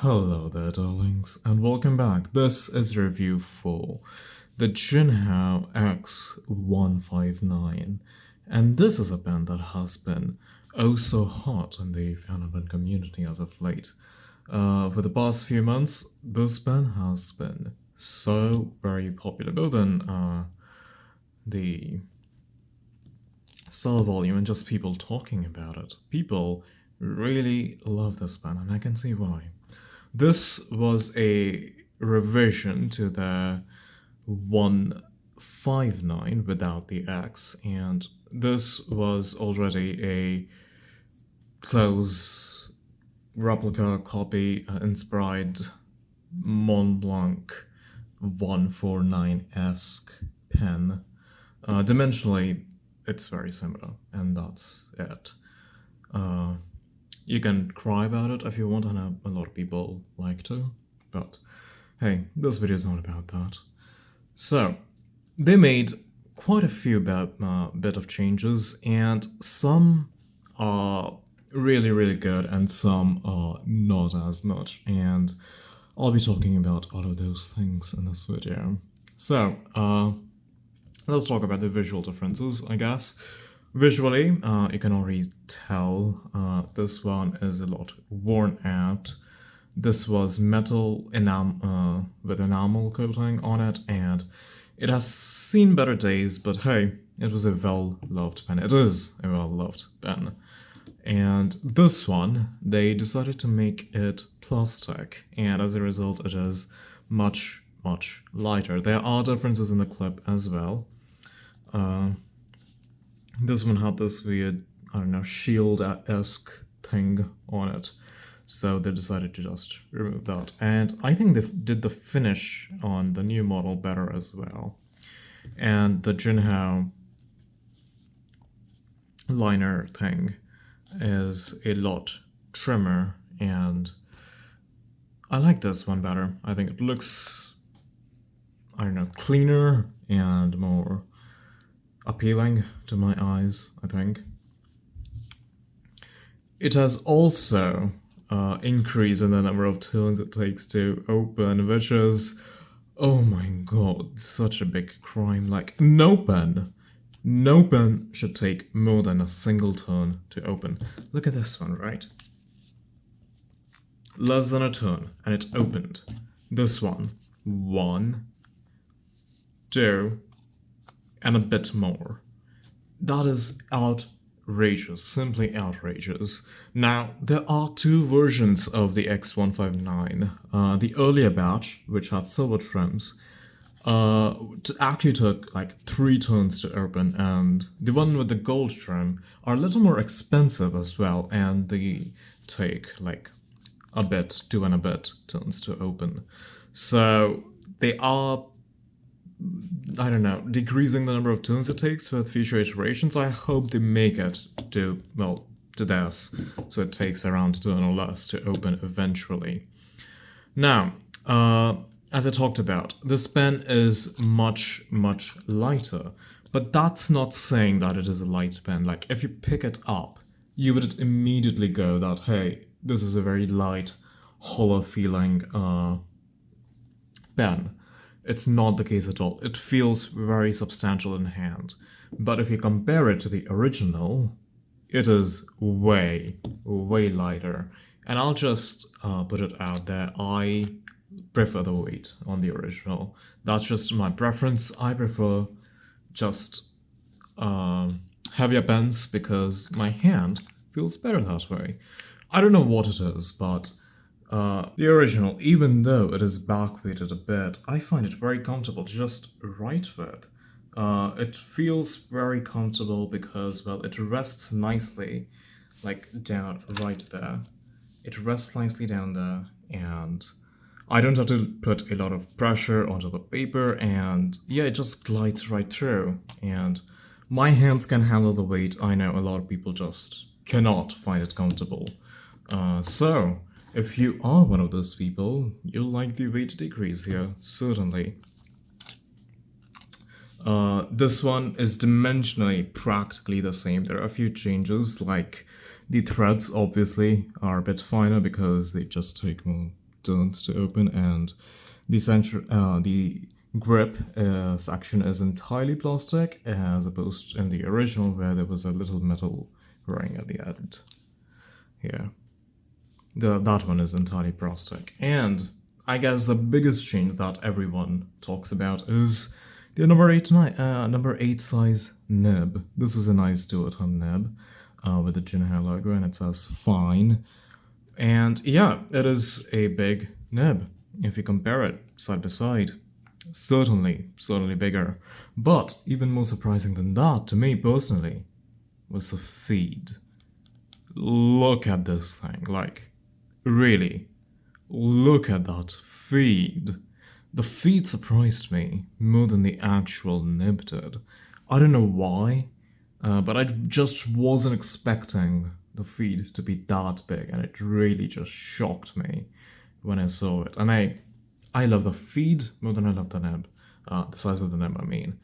Hello there, darlings, and welcome back. This is review for the Jinhao x159, and this is a pen that has been oh so hot in the fan pen community as of late. For the past few months, this pen has been so very popular, both in the sell volume and just people talking about it. People really love this pen, and I can see why. This was a revision to the 159 without the X, and this was already a close replica copy inspired Mont Blanc 149-esque pen. Dimensionally, it's very similar, and that's it. You can cry about it if you want, and a lot of people like to, but hey, this video is not about that. So, they made quite a few bit of changes, and some are really good, and some are not as much, and I'll be talking about all of those things in this video. So, let's talk about the visual differences, I guess. Visually, you can already tell this one is a lot worn out. This was metal with enamel coating on it, and it has seen better days, but hey, it was a well-loved pen. It is a well-loved pen. And this one, they decided to make it plastic, and as a result, it is much lighter. There are differences in the clip as well. This one had this weird, I don't know, shield-esque thing on it, so they decided to just remove that. And I think they did the finish on the new model better as well. And the Jinhao liner thing is a lot trimmer, and I like this one better. I think it looks, I don't know, cleaner and more appealing to my eyes, I think. It has also increased in the number of turns it takes to open, which is, oh my god, such a big crime. Like, no pen should take more than a single turn to open. Look at this one, right? Less than a turn, and it's opened. This one, 1, 2, and a bit more. That is outrageous, simply outrageous. Now, there are two versions of the x159. The earlier batch, which had silver trims, actually took like 3 turns to open, and the one with the gold trim are a little more expensive as well, and they take like a bit, 2 and a bit turns to open. So they are, I don't know, decreasing the number of turns it takes with future iterations. I hope they make it to this, so it takes around a turn or less to open eventually. Now, as I talked about, this pen is much lighter, but that's not saying that it is a light pen. Like, if you pick it up, you would immediately go that, hey, this is a very light, hollow feeling pen. It's not the case at all. It feels very substantial in hand. But if you compare it to the original, it is way lighter. And I'll just put it out there. I prefer the weight on the original. That's just my preference. I prefer just heavier pens because my hand feels better that way. I don't know what it is, but the original, even though it is back-weighted a bit, I find it very comfortable to just write with. It feels very comfortable because, well, it rests nicely, like, down right there. It rests nicely down there, and I don't have to put a lot of pressure onto the paper, and yeah, it just glides right through, and my hands can handle the weight. I know a lot of people just cannot find it comfortable. So, if you are one of those people, you'll like the weight decrease here, certainly. This one is dimensionally practically the same. There are a few changes, like the threads obviously are a bit finer because they just take more turned to open, and the grip section is entirely plastic, as opposed in the original where there was a little metal ring at the end. Here, that one is entirely plastic. And I guess the biggest change that everyone talks about is the number 8 size nib. This is a nice duotone nib with the Jinhao logo, and it says fine. And yeah, it is a big nib if you compare it side by side. Certainly bigger. But even more surprising than that, to me personally, was the feed. Look at this thing, like, really, look at that feed. The feed surprised me more than the actual nib did. I don't know why, but I just wasn't expecting the feed to be that big, and it really just shocked me when I saw it. And I love the feed more than I love the nib, the size of the nib, I mean.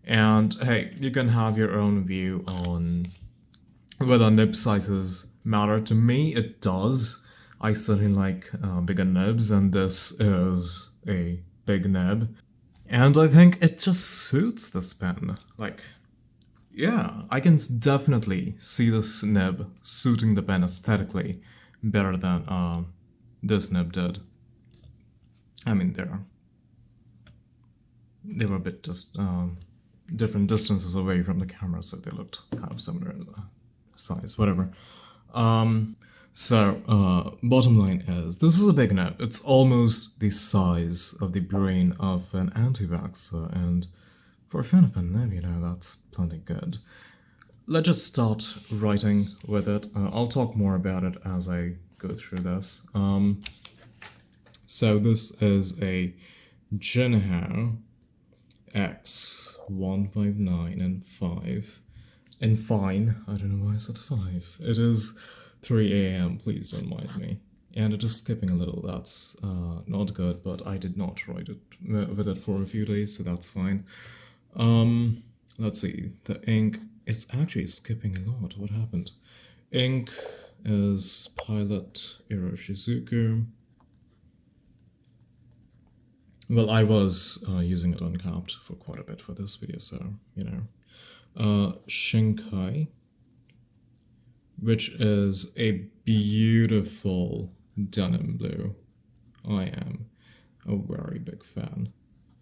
And hey, you can have your own view on whether nib sizes matter. To me, it does. I certainly like bigger nibs, and this is a big nib. And I think it just suits this pen. Like, yeah, I can definitely see this nib suiting the pen aesthetically better than this nib did. I mean, they were a bit just different distances away from the camera, so they looked kind of similar in the size, whatever. So, bottom line is, this is a big nib. It's almost the size of the brain of an anti-vaxxer, and for a fan of a nib, you know, that's plenty good. Let's just start writing with it. I'll talk more about it as I go through this. So this is a Jinhao x159 and 5. And fine, I don't know why I said 5. It is 3 a.m., please don't mind me. And it is skipping a little, that's not good, but I did not write it with it for a few days, so that's fine. Let's see, the ink, it's actually skipping a lot. What happened? Ink is Pilot Iroshizuku. Well, I was using it uncapped for quite a bit for this video, so, you know. Shinkai, which is a beautiful denim blue. I am a very big fan.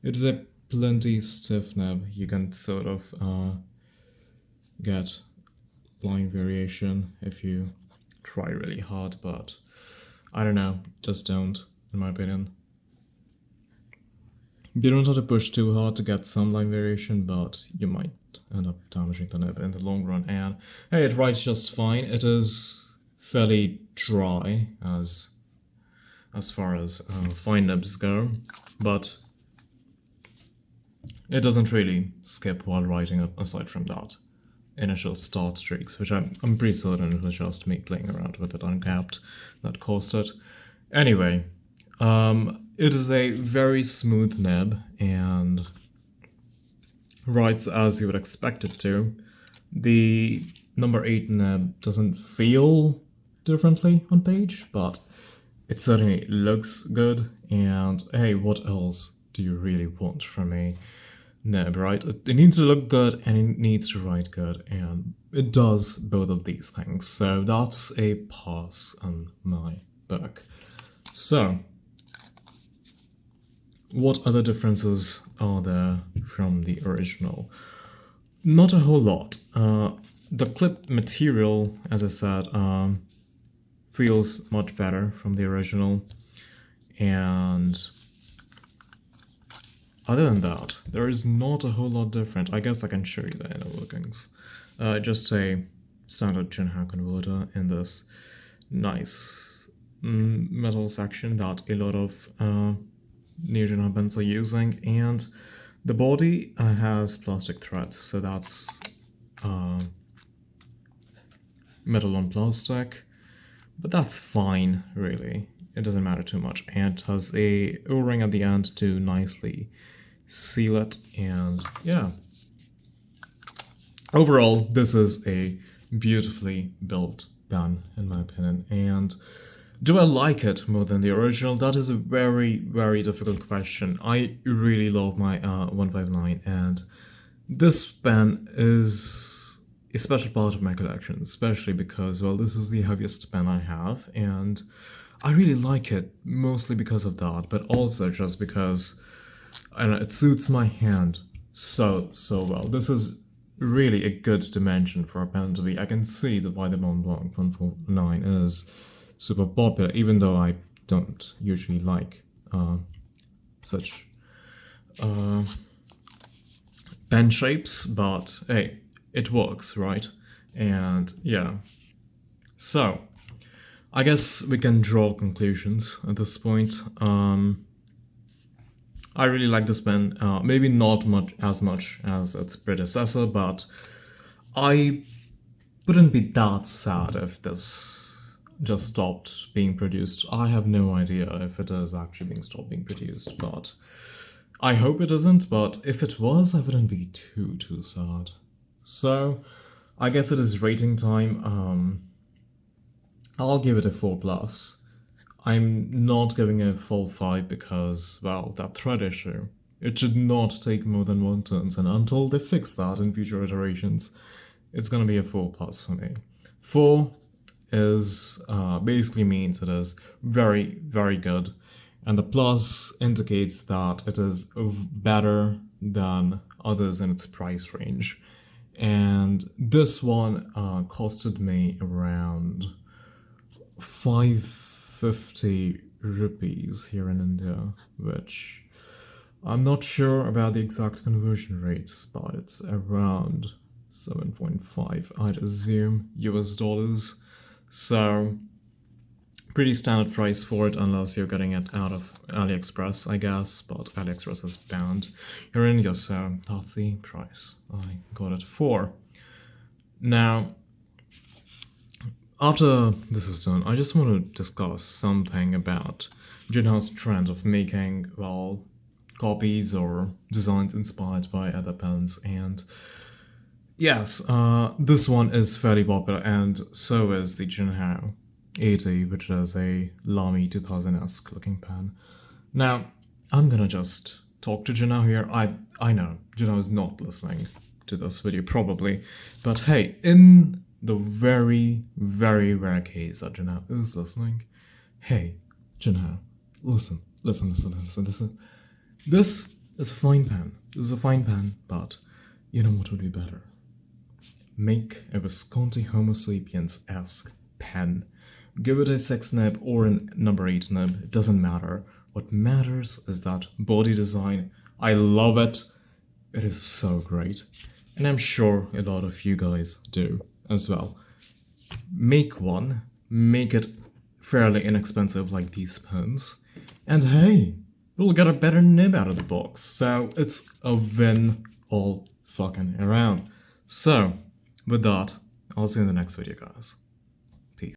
It's a plenty stiff nib. You can sort of get line variation if you try really hard, but I don't know, just don't, in my opinion. You don't have to push too hard to get some line variation, but you might end up damaging the nib in the long run. And hey, it writes just fine. It is fairly dry as far as fine nibs go, but it doesn't really skip while writing aside from that initial start streaks, which I'm pretty certain it was just me playing around with it uncapped that caused it. Anyway, it is a very smooth nib and writes as you would expect it to. The number 8 nib doesn't feel differently on page, but it certainly looks good. And hey, what else do you really want from a nib, right? It needs to look good and it needs to write good, and it does both of these things. So that's a pass on my book. So, what other differences are there from the original? Not a whole lot. The clip material, as I said, feels much better from the original, and other than that, there is not a whole lot different. I guess I can show you the inner workings. Just a standard Jinhao converter in this nice metal section that a lot of new Jinhao pens are using, and the body has plastic threads, so that's metal on plastic, but that's fine, really. It doesn't matter too much, and it has a O-ring at the end to nicely seal it, and yeah. Overall, this is a beautifully built pen, in my opinion, and Do I like it more than the original? That is a very, very difficult question. I really love my 159, and this pen is a special part of my collection, especially because, well, this is the heaviest pen I have, and I really like it, mostly because of that, but also just because it suits my hand so well. This is really a good dimension for a pen to be. I can see that why the Mont Blanc 149 is super popular, even though I don't usually like such pen shapes, but hey, it works, right? And yeah, so I guess we can draw conclusions at this point. I really like this pen, maybe not much as its predecessor, but I wouldn't be that sad if this just stopped being produced. I have no idea if it is actually being stopped being produced, but I hope it isn't, but if it was, I wouldn't be too sad. So, I guess it is rating time. I'll give it a 4+. I'm not giving it a full 5 because, well, that thread issue. It should not take more than 1 turn, and until they fix that in future iterations, it's gonna be a 4+ for me. 4 is basically means it is very, very good, and the plus indicates that it is better than others in its price range. And this one costed me around 550 rupees here in India, which I'm not sure about the exact conversion rates, but it's around 7.5, I'd assume, US dollars. So, pretty standard price for it, unless you're getting it out of AliExpress, I guess, but AliExpress is banned here in India, so that's the price I got it for. Now, after this is done, I just want to discuss something about Jinhao's trend of making, well, copies or designs inspired by other pens. And yes, this one is fairly popular, and so is the Jinhao 80, which is a Lamy 2000-esque looking pen. Now, I'm gonna just talk to Jinhao here. I know Jinhao is not listening to this video, probably, but hey, in the very, very rare case that Jinhao is listening, hey, Jinhao, listen. This is a fine pen. This is a fine pen, but you know what would be better? Make a Visconti Homo sapiens-esque pen. Give it a 6 nib or a number 8 nib, it doesn't matter. What matters is that body design. I love it. It is so great. And I'm sure a lot of you guys do as well. Make one, make it fairly inexpensive like these pens, and hey, we'll get a better nib out of the box, so it's a win all fucking around. So, with that, I'll see you in the next video, guys.